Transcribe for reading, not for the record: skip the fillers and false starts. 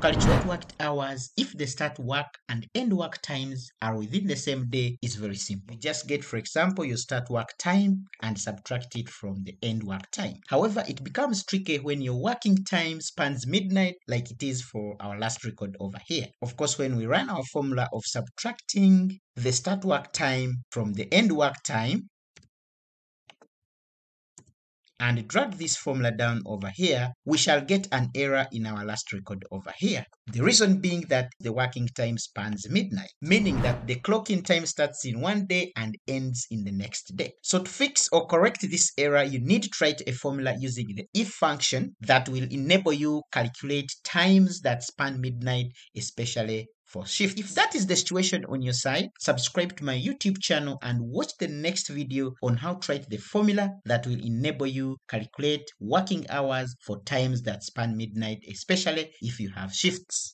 calculate worked hours if the start work and end work times are within the same day is very simple. You just get, for example, your start work time and subtract it from the end work time. However, it becomes tricky when your working time spans midnight like it is for our last record over here. Of course, when we run our formula of subtracting the start work time from the end work time, and drag this formula down over here, we shall get an error in our last record over here. The reason being that the working time spans midnight, meaning that the clock-in time starts in one day and ends in the next day. So to fix or correct this error, you need to write a formula using the if function that will enable you calculate times that span midnight, especially for shift. If that is the situation on your side, subscribe to my YouTube channel and watch the next video on how to write the formula that will enable you calculate working hours for times that span midnight, especially if you have shifts.